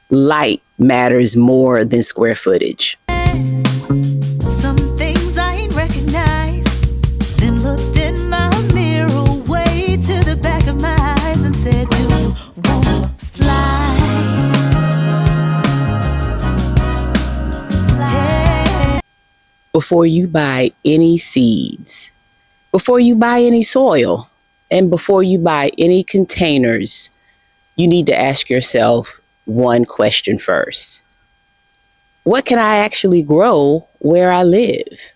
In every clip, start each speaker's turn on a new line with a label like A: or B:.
A: Light matters more than square footage.
B: Some things I ain't recognized. Then looked in my mirror, way to the back of my eyes, and said, "Do you wanna fly?"
A: Before you buy any seeds, before you buy any soil, and before you buy any containers, you need to ask yourself one question first. What can I actually grow where I live?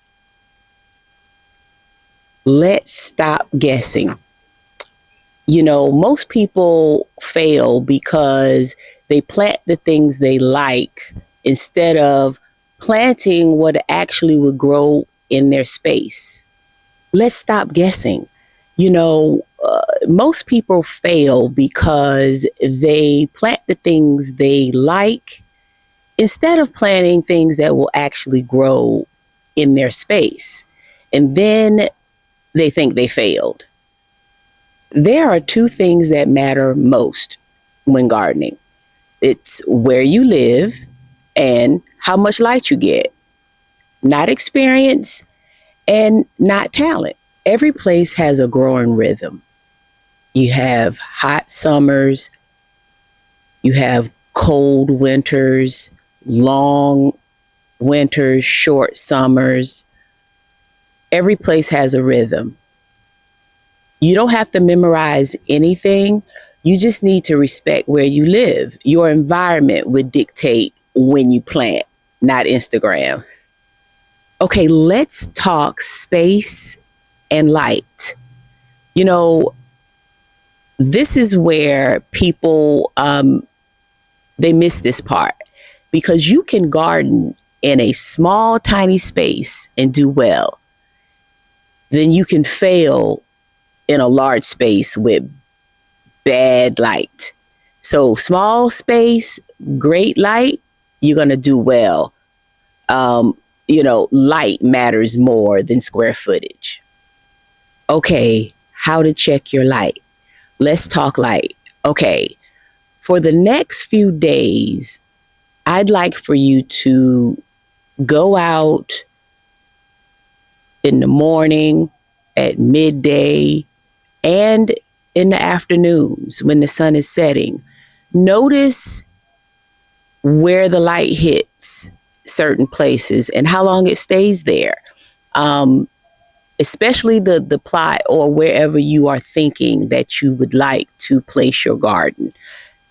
A: Let's stop guessing. Most people fail because they plant the things they like instead of planting what actually would grow in their space. Let's stop guessing. Most people fail because they plant the things they like instead of planting things that will actually grow in their space. And then they think they failed. There are two things that matter most when gardening. It's where you live and how much light you get, not experience and not talent. Every place has a growing rhythm. You have hot summers, you have cold winters, long winters, short summers. Every place has a rhythm. You don't have to memorize anything. You just need to respect where you live. Your environment would dictate when you plant, not Instagram. Okay, let's talk space and light. This is where people, they miss this part, because you can garden in a small, tiny space and do well. Then you can fail in a large space with bad light. So small space, great light, you're going to do well. Light matters more than square footage. Okay, how to check your light. Let's talk light. Okay, for the next few days, I'd like for you to go out in the morning, at midday, and in the afternoons when the sun is setting. Notice where the light hits certain places and how long it stays there. Especially the plot or wherever you are thinking that you would like to place your garden.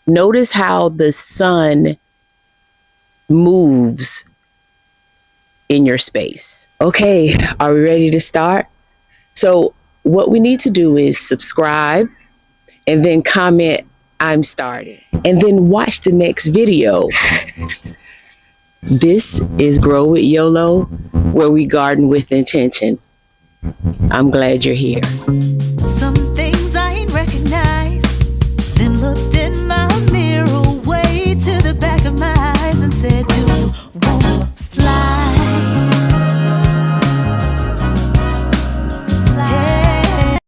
A: Notice how the sun moves in your space. Okay, are we ready to start? So what we need to do is subscribe and then comment, "I'm started," and then watch the next video. This is Grow With YoLo, where we garden with intention. I'm glad you're here.